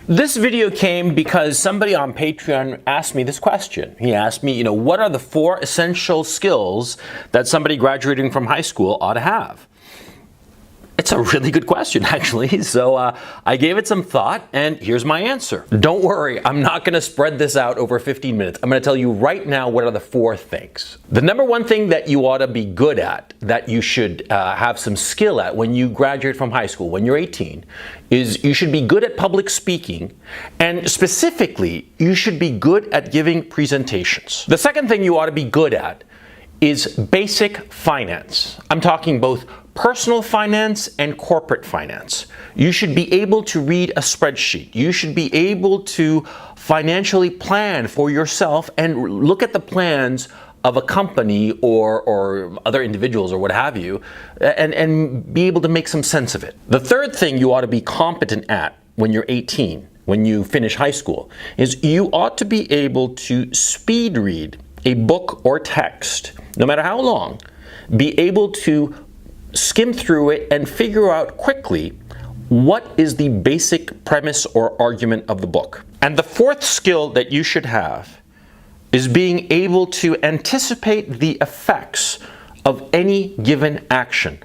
This video came because somebody on Patreon asked me this question. He asked me, what are the 4 essential skills that somebody graduating from high school ought to have? It's a really good question, actually. So I gave it some thought, and here's my answer. Don't worry, I'm not going to spread this out over 15 minutes. I'm going to tell you right now what are the 4 things. The number 1 thing that you ought to be good at, that you should have some skill at when you graduate from high school, when you're 18, is you should be good at public speaking, and specifically, you should be good at giving presentations. The second thing you ought to be good at is basic finance. I'm talking both personal finance and corporate finance. You should be able to read a spreadsheet. You should be able to financially plan for yourself and look at the plans of a company or other individuals or what have you, and be able to make some sense of it. The third thing you ought to be competent at when you're 18, when you finish high school, is you ought to be able to speed read a book or text, no matter how long, be able to skim through it and figure out quickly what is the basic premise or argument of the book. And the fourth skill that you should have is being able to anticipate the effects of any given action,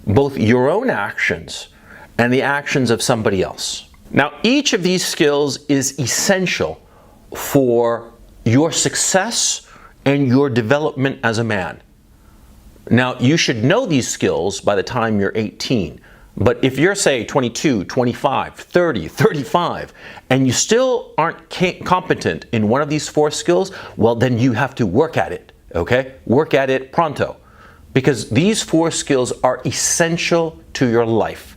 both your own actions and the actions of somebody else. Now, each of these skills is essential for your success and your development as a man. Now, you should know these skills by the time you're 18. But if you're, say, 22, 25, 30, 35, and you still aren't competent in one of these 4 skills, well, then you have to work at it, okay? Work at it pronto. Because these 4 skills are essential to your life.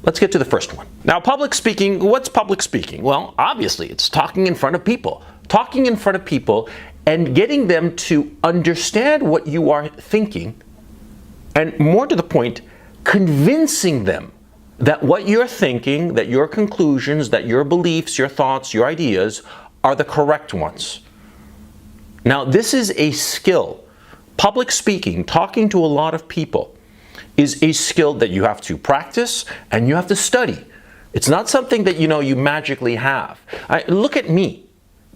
Let's get to the first one. Now, public speaking, what's public speaking? Well, obviously, it's talking in front of people. Talking in front of people and getting them to understand what you are thinking, and more to the point, convincing them that what you're thinking, that your conclusions, that your beliefs, your thoughts, your ideas are the correct ones. Now, this is a skill. Public speaking, talking to a lot of people, is a skill that you have to practice and you have to study. It's not something that you magically have. Look at me.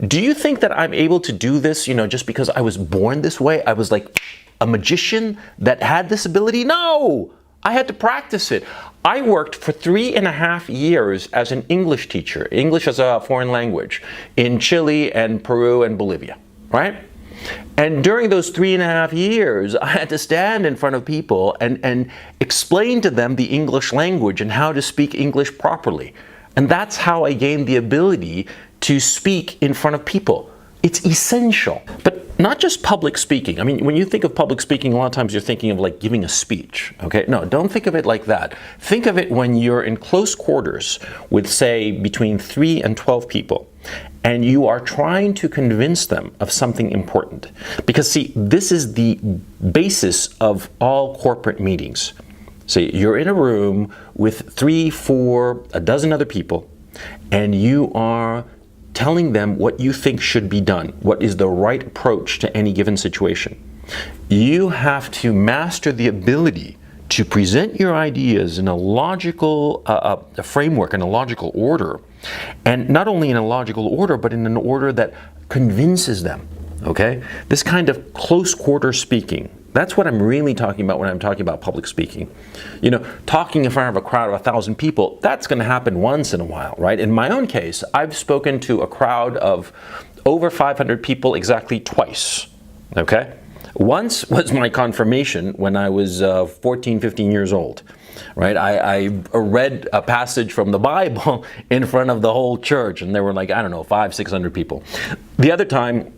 Do you think that I'm able to do this, just because I was born this way? I was like a magician that had this ability? No! I had to practice it. I worked for 3.5 years as an English teacher, English as a foreign language, in Chile and Peru and Bolivia, right? And during those 3.5 years, I had to stand in front of people and explain to them the English language and how to speak English properly. And that's how I gained the ability to speak in front of people. It's essential. But not just public speaking. I mean, when you think of public speaking, a lot of times you're thinking of like giving a speech, okay? No, don't think of it like that. Think of it when you're in close quarters with, say, between 3 and 12 people, and you are trying to convince them of something important. Because see, this is the basis of all corporate meetings. See, you're in a room with 3, 4, a dozen other people, and you are telling them what you think should be done, what is the right approach to any given situation. You have to master the ability to present your ideas in a logical framework, in a logical order, and not only in a logical order, but in an order that convinces them, okay? This kind of close quarter speaking, that's what I'm really talking about when I'm talking about public speaking. Talking in front of a crowd of 1,000 people, that's going to happen once in a while, right? In my own case, I've spoken to a crowd of over 500 people exactly twice, okay? Once was my confirmation when I was 14, 15 years old, right? I read a passage from the Bible in front of the whole church, and there were like, 500, 600 people. The other time,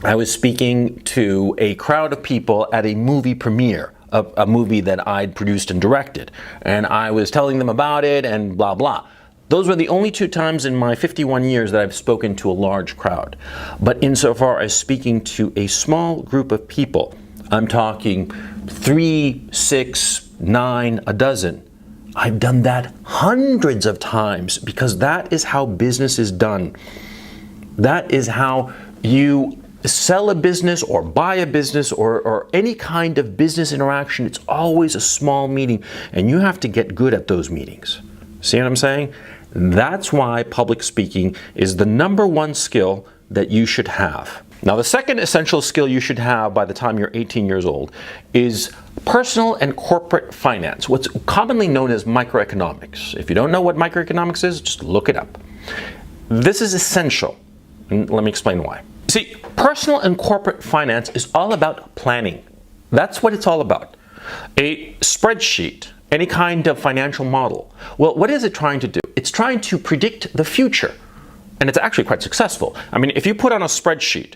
I was speaking to a crowd of people at a movie premiere, a movie that I'd produced and directed. And I was telling them about it and blah, blah. Those were the only 2 times in my 51 years that I've spoken to a large crowd. But insofar as speaking to a small group of people, I'm talking 3, 6, 9, a dozen. I've done that hundreds of times because that is how business is done. That is how you sell a business or buy a business or any kind of business interaction. It's always a small meeting, and you have to get good at those meetings. See what I'm saying? That's why public speaking is the #1 skill that you should have. Now, the second essential skill you should have by the time you're 18 years old is personal and corporate finance, what's commonly known as microeconomics. If you don't know what microeconomics is, just look it up. This is essential, and let me explain why. See, personal and corporate finance is all about planning. That's what it's all about. A spreadsheet, any kind of financial model. Well, what is it trying to do? It's trying to predict the future, and it's actually quite successful. I mean, if you put on a spreadsheet,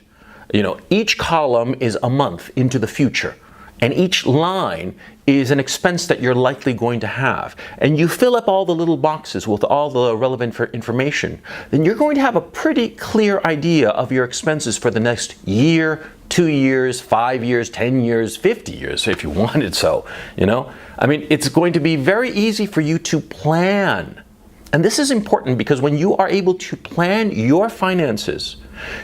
each column is a month into the future, and each line is an expense that you're likely going to have, and you fill up all the little boxes with all the relevant information, then you're going to have a pretty clear idea of your expenses for the next year, 2 years, 5 years, 10 years, 50 years, if you wanted so, I mean, it's going to be very easy for you to plan. And this is important because when you are able to plan your finances,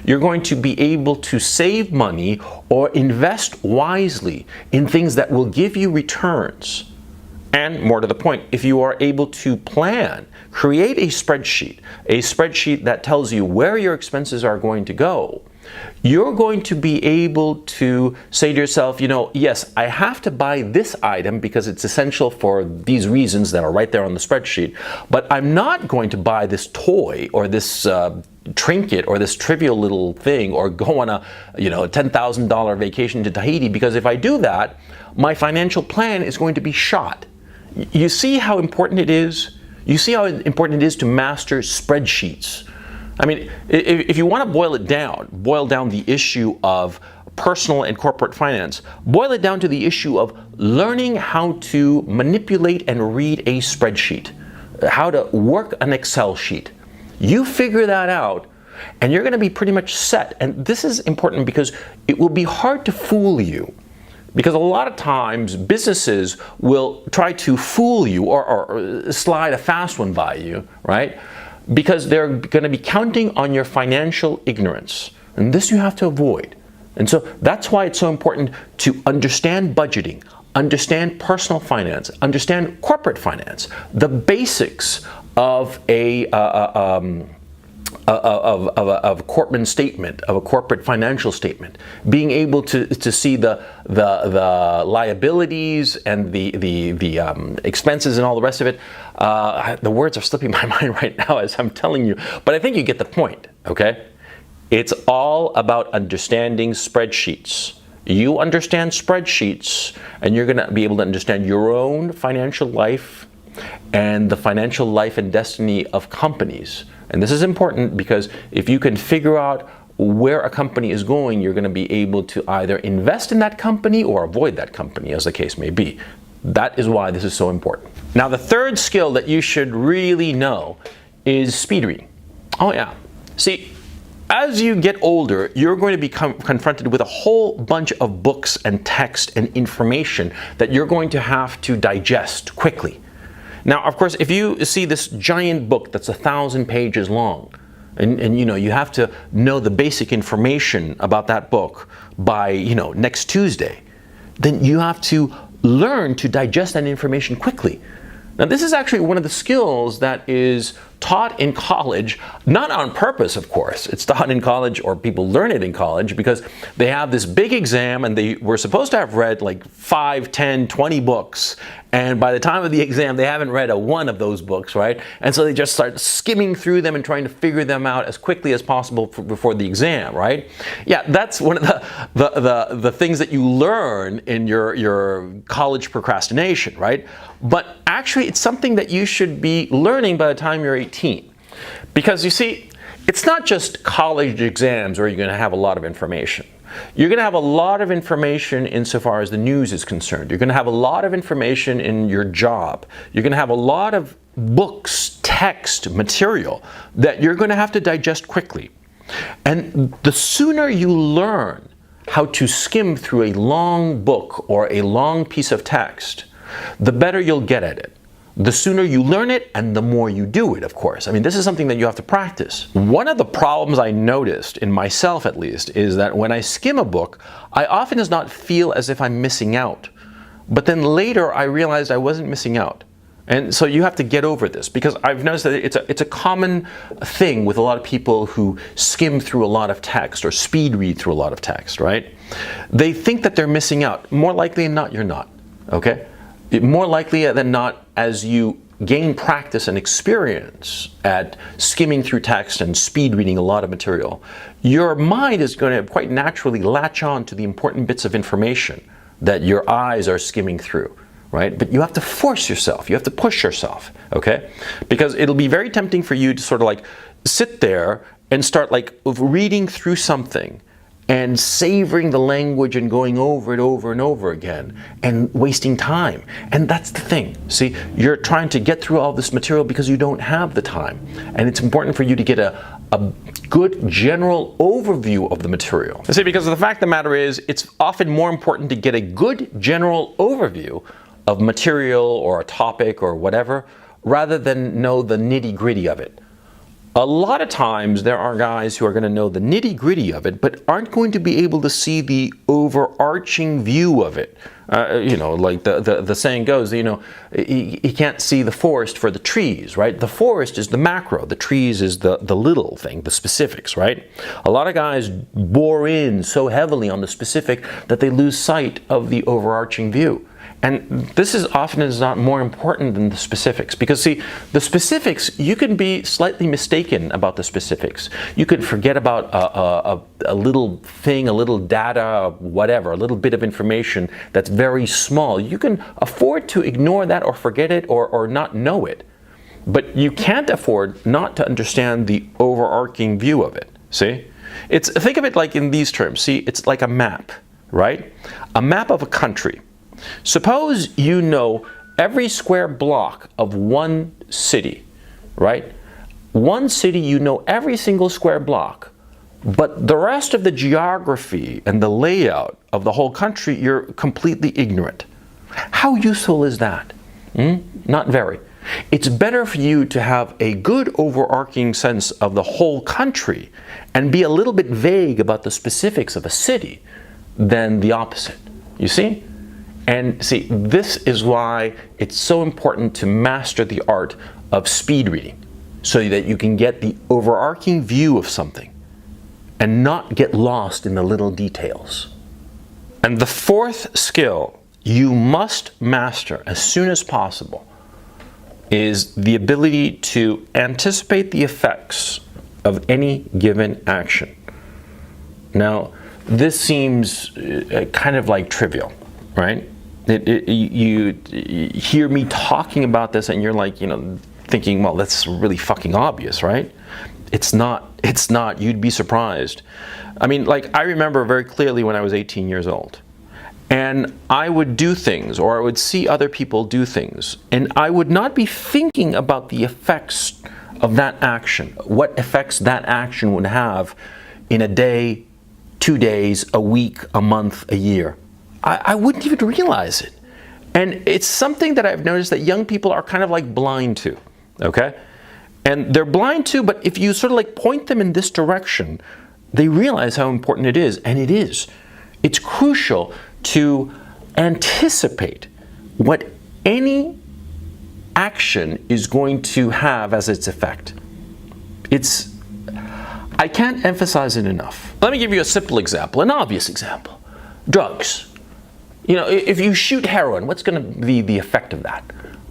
you're going to be able to save money or invest wisely in things that will give you returns. And more to the point, if you are able to plan, create a spreadsheet that tells you where your expenses are going to go, you're going to be able to say to yourself, yes, I have to buy this item because it's essential for these reasons that are right there on the spreadsheet, but I'm not going to buy this toy or this trinket or this trivial little thing or go on a $10,000 vacation to Tahiti, because if I do that, my financial plan is going to be shot. You see how important it is? You see how important it is to master spreadsheets. I mean, if you want to boil down the issue of personal and corporate finance, boil it down to the issue of learning how to manipulate and read a spreadsheet, how to work an Excel sheet. You figure that out, and you're going to be pretty much set. And this is important because it will be hard to fool you. Because a lot of times businesses will try to fool you or slide a fast one by you, right? Because they're going to be counting on your financial ignorance. And this you have to avoid. And so that's why it's so important to understand budgeting, understand personal finance, understand corporate finance, the basics of a corporate statement, of a corporate financial statement, being able to see the liabilities and the expenses and all the rest of it. The words are slipping my mind right now as I'm telling you, but I think you get the point, okay? It's all about understanding spreadsheets. You understand spreadsheets, and you're going to be able to understand your own financial life and the financial life and destiny of companies. And this is important because if you can figure out where a company is going, you're going to be able to either invest in that company or avoid that company, as the case may be. That is why this is so important. Now, the third skill that you should really know is speed reading. Oh yeah. See, as you get older, you're going to become confronted with a whole bunch of books and text and information that you're going to have to digest quickly. Now, of course, if you see this giant book that's 1,000 pages long, and you have to know the basic information about that book by next Tuesday, then you have to learn to digest that information quickly. Now, this is actually one of the skills that is taught in college, not on purpose, of course. It's taught in college, or people learn it in college, because they have this big exam and they were supposed to have read like 5, 10, 20 books. And by the time of the exam, they haven't read a one of those books, right? And so they just start skimming through them and trying to figure them out as quickly as possible before the exam, right? Yeah, that's one of the things that you learn in your college procrastination, right? But actually, it's something that you should be learning by the time you're 18. Because you see, it's not just college exams where you're going to have a lot of information. You're going to have a lot of information insofar as the news is concerned. You're going to have a lot of information in your job. You're going to have a lot of books, text, material that you're going to have to digest quickly. And the sooner you learn how to skim through a long book or a long piece of text, the better you'll get at it. The sooner you learn it and the more you do it, of course. I mean, this is something that you have to practice. One of the problems I noticed, in myself at least, is that when I skim a book, I often does not feel as if I'm missing out. But then later I realized I wasn't missing out. And so you have to get over this, because I've noticed that it's a common thing with a lot of people who skim through a lot of text or speed read through a lot of text, right? They think that they're missing out. More likely than not, you're not, okay? More likely than not, as you gain practice and experience at skimming through text and speed reading a lot of material, your mind is going to quite naturally latch on to the important bits of information that your eyes are skimming through. Right? But you have to force yourself, you have to push yourself, okay? Because it'll be very tempting for you to sort of like sit there and start like reading through something and savoring the language and going over it over and over again and wasting time. And that's the thing. See, you're trying to get through all this material because you don't have the time. And it's important for you to get a good general overview of the material. See, because the fact of the matter is, it's often more important to get a good general overview of material or a topic or whatever, rather than know the nitty-gritty of it. A lot of times there are guys who are going to know the nitty-gritty of it, but aren't going to be able to see the overarching view of it. Like the saying goes, you can't see the forest for the trees, right? The forest is the macro, the trees is the little thing, the specifics, right? A lot of guys bore in so heavily on the specific that they lose sight of the overarching view. And this is often is not more important than the specifics, because see, the specifics, you can be slightly mistaken about the specifics. You could forget about a little thing, a little data, whatever, a little bit of information that's very small. You can afford to ignore that or forget it or not know it. But you can't afford not to understand the overarching view of it, see? Think of it like in these terms. See, it's like a map, right? A map of a country. Suppose you know every square block of one city, right? One city, you know every single square block, but the rest of the geography and the layout of the whole country, you're completely ignorant. How useful is that? Not very. It's better for you to have a good overarching sense of the whole country and be a little bit vague about the specifics of a city than the opposite. You see? And see, this is why it's so important to master the art of speed reading, so that you can get the overarching view of something and not get lost in the little details. And the fourth skill you must master as soon as possible is the ability to anticipate the effects of any given action. Now, this seems kind of like trivial, right? You hear me talking about this and you're like, thinking, well, that's really fucking obvious, right? It's not, you'd be surprised. I mean, like, I remember very clearly when I was 18 years old, and I would do things, or I would see other people do things, and I would not be thinking about the effects of that action, what effects that action would have in a day, 2 days, a week, a month, a year. I wouldn't even realize it. And it's something that I've noticed that young people are kind of like blind to, okay? And they're blind to, but if you sort of like point them in this direction, they realize how important it is, and it is. It's crucial to anticipate what any action is going to have as its effect. I can't emphasize it enough. Let me give you a simple example, an obvious example. Drugs. If you shoot heroin, what's going to be the effect of that?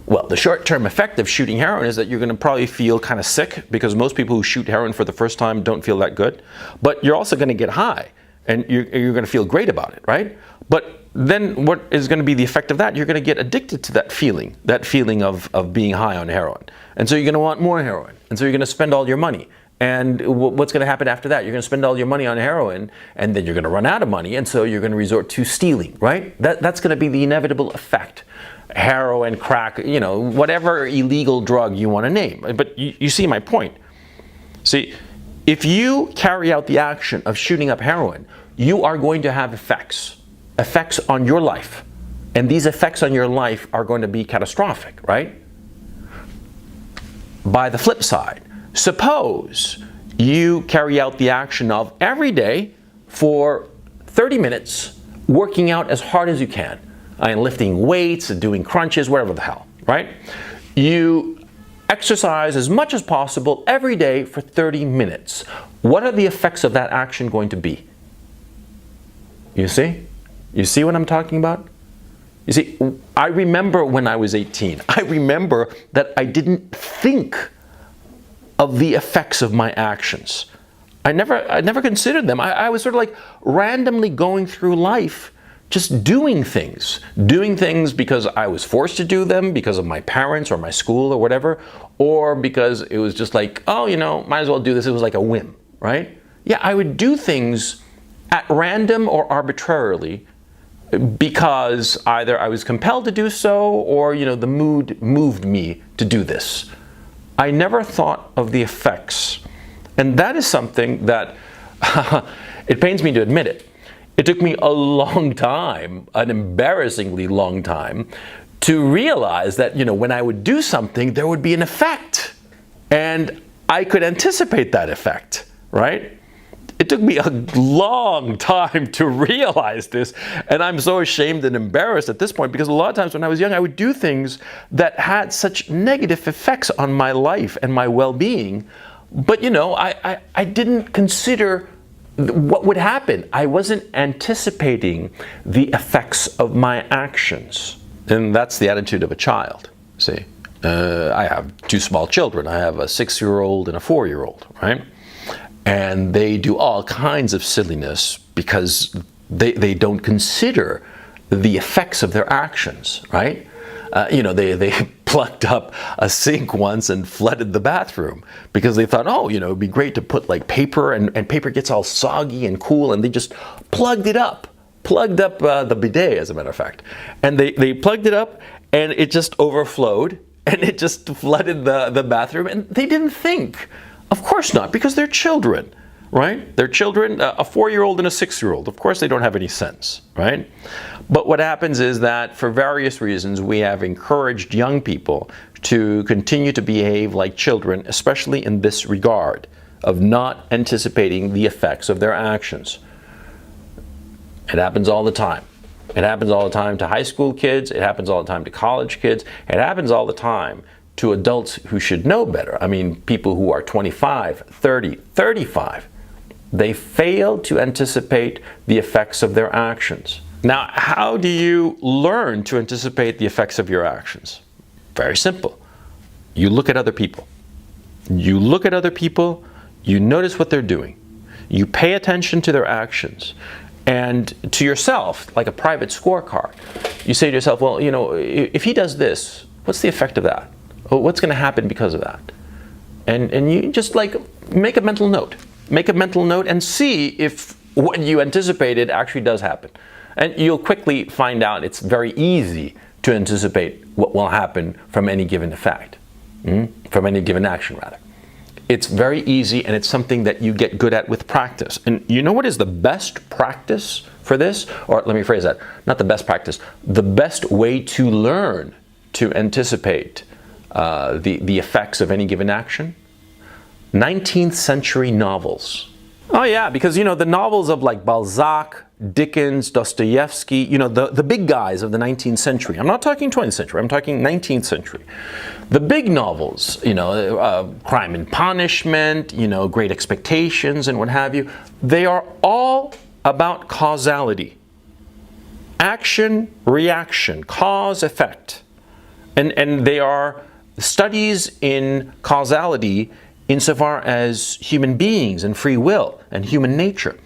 Well, the short-term effect of shooting heroin is that you're going to probably feel kind of sick, because most people who shoot heroin for the first time don't feel that good. But you're also going to get high, and you're going to feel great about it, right? But then what is going to be the effect of that? You're going to get addicted to that feeling of being high on heroin. And so you're going to want more heroin. And so you're going to spend all your money. And what's going to happen after that? You're going to spend all your money on heroin, and then you're going to run out of money, and so you're going to resort to stealing, right? That's going to be the inevitable effect. Heroin, crack, whatever illegal drug you want to name. But you see my point. See, if you carry out the action of shooting up heroin, you are going to have effects on your life. And these effects on your life are going to be catastrophic, right? By the flip side, suppose you carry out the action of every day for 30 minutes working out as hard as you can, and lifting weights and doing crunches, whatever the hell, right? You exercise as much as possible every day for 30 minutes. What are the effects of that action going to be? You see? You see what I'm talking about? You see, I remember when I was 18, I remember that I didn't think of the effects of my actions. I never considered them. I was sort of like randomly going through life, just doing things because I was forced to do them because of my parents or my school or whatever, or because it was just like, oh, might as well do this. It was like a whim, right? Yeah, I would do things at random or arbitrarily because either I was compelled to do so or, the mood moved me to do this. I never thought of the effects. And that is something that, it pains me to admit it, it took me a long time, an embarrassingly long time, to realize that, when I would do something, there would be an effect. And I could anticipate that effect, right? It took me a long time to realize this, and I'm so ashamed and embarrassed at this point because a lot of times when I was young, I would do things that had such negative effects on my life and my well-being, but I didn't consider what would happen. I wasn't anticipating the effects of my actions, and that's the attitude of a child, see? I have two small children. I have a 6-year-old and a 4-year-old, right? And they do all kinds of silliness because they don't consider the effects of their actions, right? They plugged up a sink once and flooded the bathroom because they thought, it'd be great to put like paper and paper gets all soggy and cool, and they just plugged up the bidet, as a matter of fact. And they plugged it up and it just overflowed and it just flooded the bathroom, and they didn't think. Of course not, because they're children, right? They're children, a 4-year-old and a 6-year-old. Of course they don't have any sense, right? But what happens is that for various reasons, we have encouraged young people to continue to behave like children, especially in this regard of not anticipating the effects of their actions. It happens all the time. It happens all the time to high school kids. It happens all the time to college kids. It happens all the time to adults who should know better. I mean, people who are 25, 30, 35. They fail to anticipate the effects of their actions. Now, how do you learn to anticipate the effects of your actions? Very simple. You look at other people. You look at other people, you notice what they're doing. You pay attention to their actions. And to yourself, like a private scorecard, you say to yourself, well, if he does this, what's the effect of that? What's going to happen because of that? And you just make a mental note. Make a mental note and see if what you anticipated actually does happen. And you'll quickly find out it's very easy to anticipate what will happen from any given effect, from any given action rather. It's very easy, and it's something that you get good at with practice. And you know what is the best practice for this? Or let me phrase that, not the best practice, the best way to learn to anticipate the effects of any given action? 19th century novels. Oh yeah, because the novels of like Balzac, Dickens, Dostoevsky, the big guys of the 19th century. I'm not talking 20th century, I'm talking 19th century. The big novels, Crime and Punishment, Great Expectations and what have you, they are all about causality. Action, reaction, cause, effect. And they are studies in causality insofar as human beings and free will and human nature.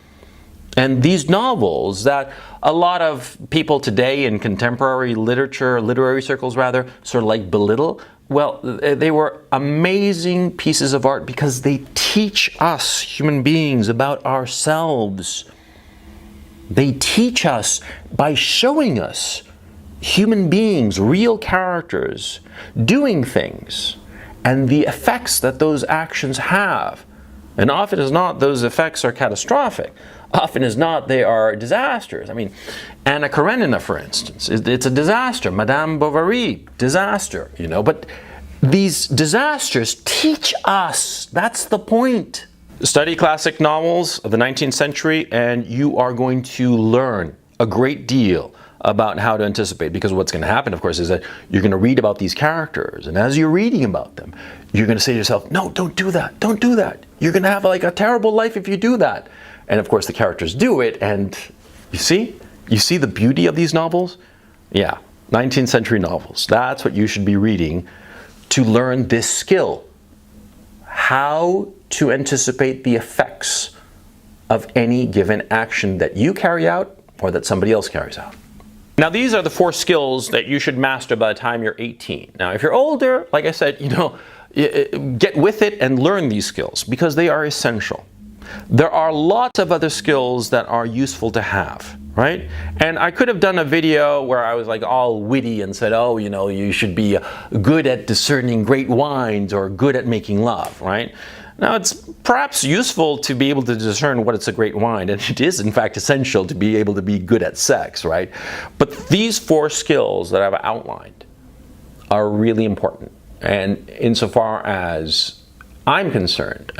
And these novels that a lot of people today in contemporary literature, literary circles rather, sort of like belittle, well, they were amazing pieces of art because they teach us human beings about ourselves. They teach us by showing us human beings, real characters, doing things, and the effects that those actions have. And often as not, those effects are catastrophic. Often as not, they are disasters. I mean, Anna Karenina, for instance, it's a disaster. Madame Bovary, disaster, But these disasters teach us. That's the point. Study classic novels of the 19th century, and you are going to learn a great deal about how to anticipate, because what's going to happen, of course, is that you're going to read about these characters, and as you're reading about them, you're going to say to yourself, no, don't do that, don't do that. You're going to have like a terrible life if you do that. And of course the characters do it, and you see the beauty of these novels? Yeah, 19th century novels. That's what you should be reading to learn this skill. How to anticipate the effects of any given action that you carry out or that somebody else carries out. Now, these are the 4 skills that you should master by the time you're 18. Now, if you're older, like I said, get with it and learn these skills because they are essential. There are lots of other skills that are useful to have, right? And I could have done a video where I was like all witty and said, oh, you should be good at discerning great wines or good at making love, right? Now, it's perhaps useful to be able to discern what is a great wine, and it is, in fact, essential to be able to be good at sex, right? But these 4 skills that I've outlined are really important. And insofar as I'm concerned,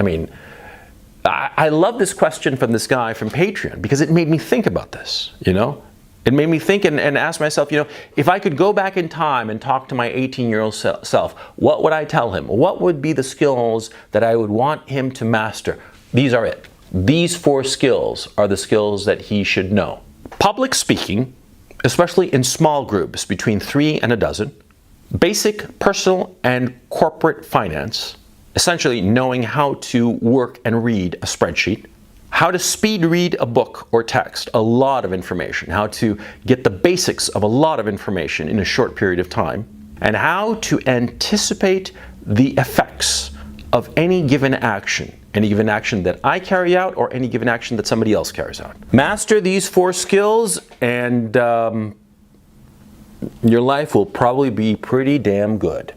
I love this question from this guy from Patreon because it made me think about this, It made me think and ask myself, if I could go back in time and talk to my 18-year-old self, what would I tell him? What would be the skills that I would want him to master? These are it. These 4 skills are the skills that he should know. Public speaking, especially in small groups between 3 and a dozen. Basic personal and corporate finance, essentially knowing how to work and read a spreadsheet. How to speed read a book or text, a lot of information. How to get the basics of a lot of information in a short period of time. And how to anticipate the effects of any given action that I carry out or any given action that somebody else carries out. Master these 4 skills and your life will probably be pretty damn good.